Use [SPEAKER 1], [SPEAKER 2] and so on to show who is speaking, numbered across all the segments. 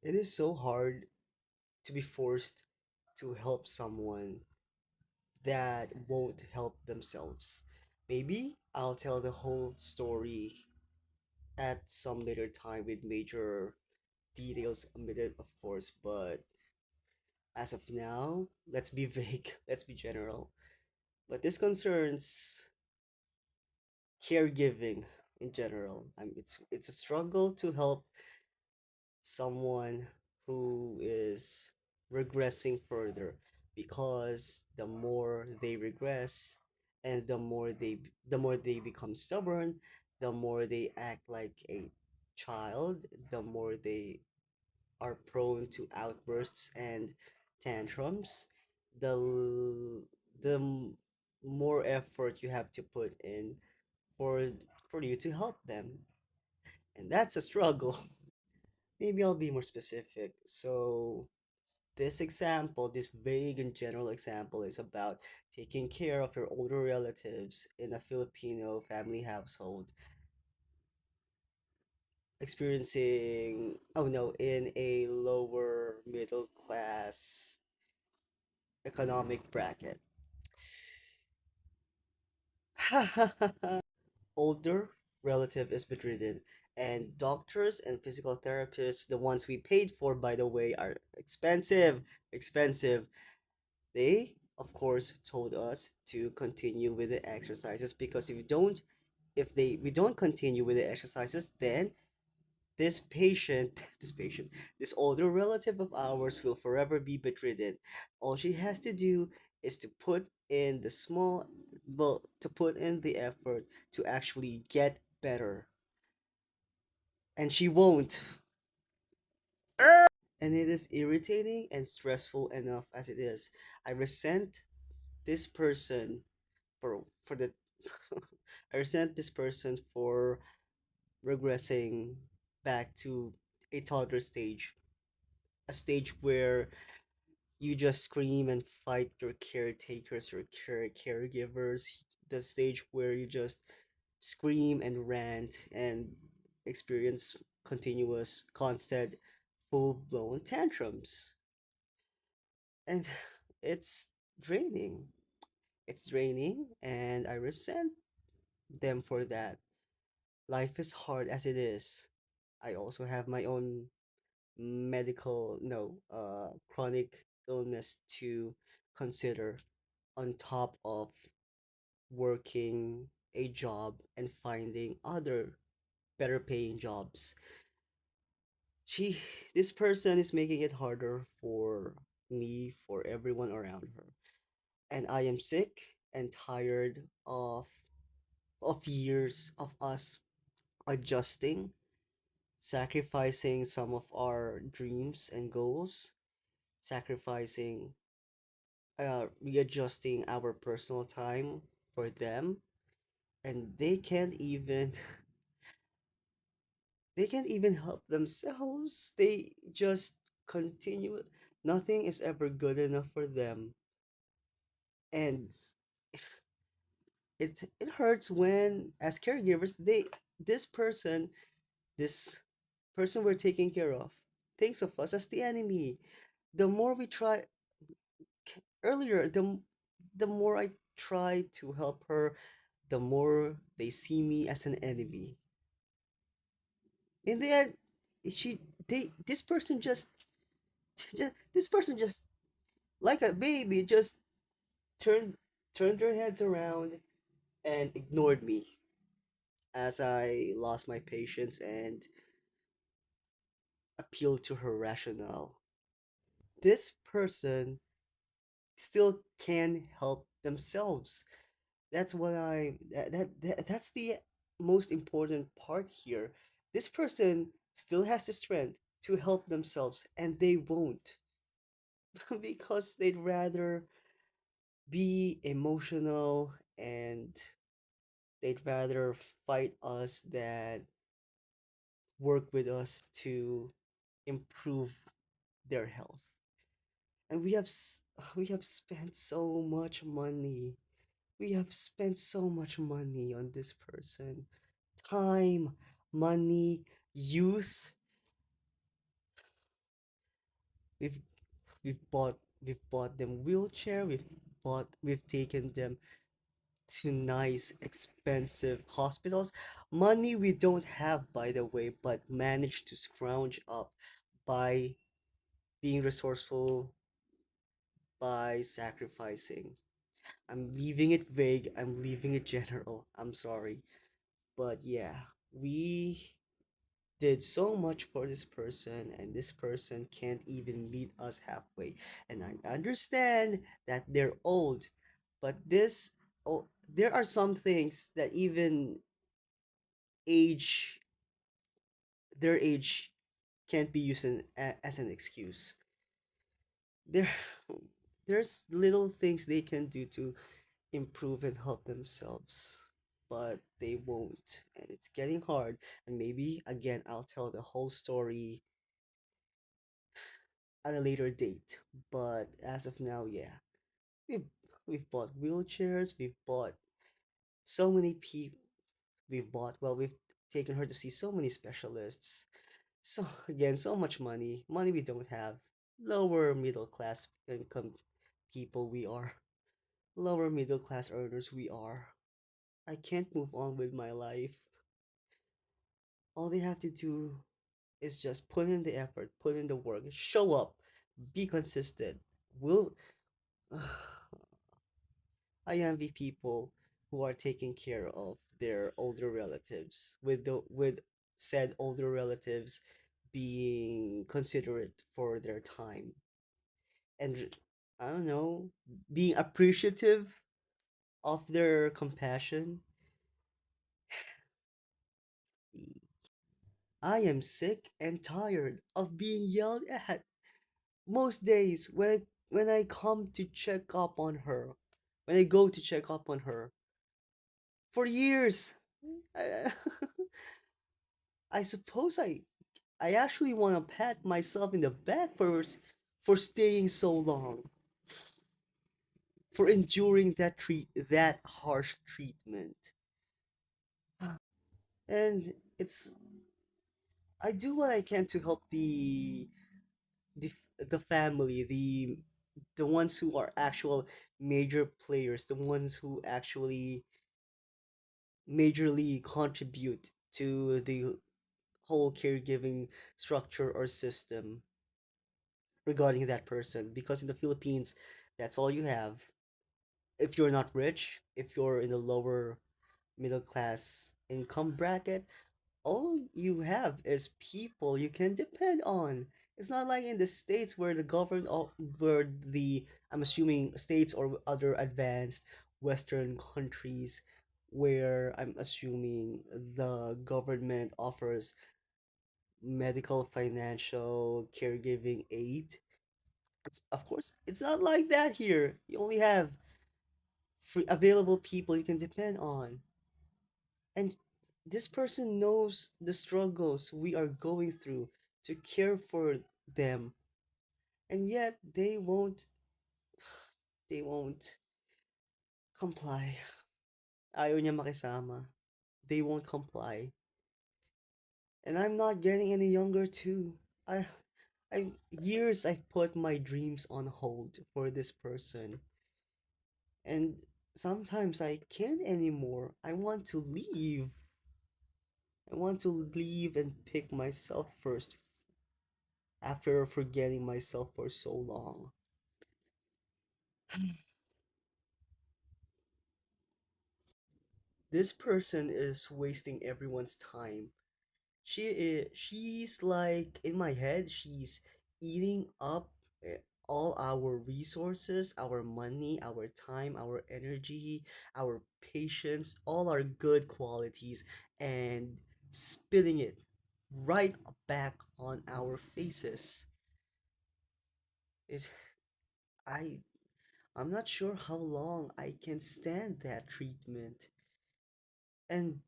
[SPEAKER 1] It is so hard to be forced to help someone that won't help themselves. Maybe I'll tell the whole story at some later time with major details omitted, of course, but as of now, let's be vague, let's be general. But this concerns caregiving in general. It's a struggle to help someone who is regressing further because the more they regress and the more they become stubborn, the more they act like a child, the more they are prone to outbursts and tantrums, the more effort you have to put in for for you to help them, and that's a struggle. Maybe I'll be more specific. So this example, this vague and general example, is about taking care of your older relatives in a Filipino family household, experiencing, oh no, in a lower middle class economic bracket. Older relative is bedridden, and doctors and physical therapists, the ones we paid for, by the way, are expensive. Expensive. They, of course, told us to continue with the exercises because if they we don't continue with the exercises, then this patient, this older relative of ours will forever be bedridden. All she has to do is to put in the small, well, to put in the effort to actually get better, and she won't. And it is irritating and stressful enough as it is. I resent this person for the I resent this person for regressing back to a toddler stage, a stage where you just scream and fight your caretakers or caregivers, the stage where you just scream and rant and experience continuous, constant, full blown tantrums. And it's draining. It's draining, and I resent them for that. Life is hard as it is. I also have my own medical, no, chronic illness to consider on top of working a job and finding other better paying jobs. She, this person is making it harder for me, for everyone around her. And I am sick and tired of years of us adjusting, sacrificing some of our dreams and goals, sacrificing, readjusting our personal time for them, and they can't even help themselves. They just continue. Nothing is ever good enough for them, and it hurts when, as caregivers, this person this person we're taking care of thinks of us as the enemy. The more we try earlier, the more I try to help her, the more they see me as an enemy. In the end, she they this person just, this person just like a baby just turned turned their heads around and ignored me as I lost my patience and appealed to her rationale. This person still can help themselves. That's what that's the most important part here. This person still has the strength to help themselves, and they won't because they'd rather be emotional, and they'd rather fight us than work with us to improve their health. And we have spent so much money. We have spent so much money on this person. Time, money, youth, We've we've bought them wheelchair, we've taken them to nice expensive hospitals. Money we don't have, by the way, but managed to scrounge up by being resourceful, by sacrificing. I'm leaving it vague, I'm leaving it general. I'm sorry. But yeah, we did so much for this person, and this person can't even meet us halfway. And I understand that they're old, but there are some things that even age, their age, can't be used as an excuse. There, there's little things they can do to improve and help themselves, but they won't, and it's getting hard. And maybe again, I'll tell the whole story at a later date. But as of now, yeah, we've we've bought wheelchairs, we've bought so many people, we've taken her to see so many specialists. So again, so much money we don't have. Lower middle class income people we are. Lower middle class earners we are. I can't move on with my life. All they have to do is just put in the effort, put in the work, show up, be consistent. Will I envy people who are taking care of their older relatives, with said older relatives being considerate for their time, and I don't know, being appreciative of their compassion. I am sick and tired of being yelled at most days when I come to check up on her, when I go to check up on her for years. I, I suppose I actually want to pat myself in the back for staying so long, for enduring that harsh treatment. And it's I do what I can to help the the family, the ones who are actual major players, the ones who actually majorly contribute to the whole caregiving structure or system regarding that person. Because in the Philippines, that's all you have. If you're not rich, if you're in the lower middle class income bracket, all you have is people you can depend on. It's not like in the States where the government, where the, I'm assuming states or other advanced Western countries, where I'm assuming the government offers medical, financial, caregiving aid. Of course, it's not like that here. You only have free available people you can depend on. And this person knows the struggles we are going through to care for them. And yet they won't comply. Ayaw niya makisama. They won't comply. And I'm not getting any younger too. I years I've put my dreams on hold for this person. And sometimes I can't anymore. I want to leave. I want to leave and pick myself first after forgetting myself for so long. This person is wasting everyone's time. She's like, in my head, she's eating up eh, all our resources, our money, our time, our energy, our patience, all our good qualities, and spitting it right back on our faces. It I I'm not sure how long I can stand that treatment. And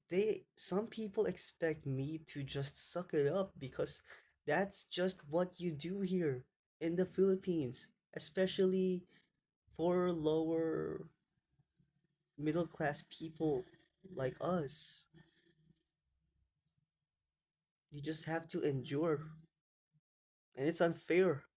[SPEAKER 1] some people expect me to just suck it up because that's just what you do here in the Philippines, especially for lower middle class people like us. You just have to endure, and it's unfair.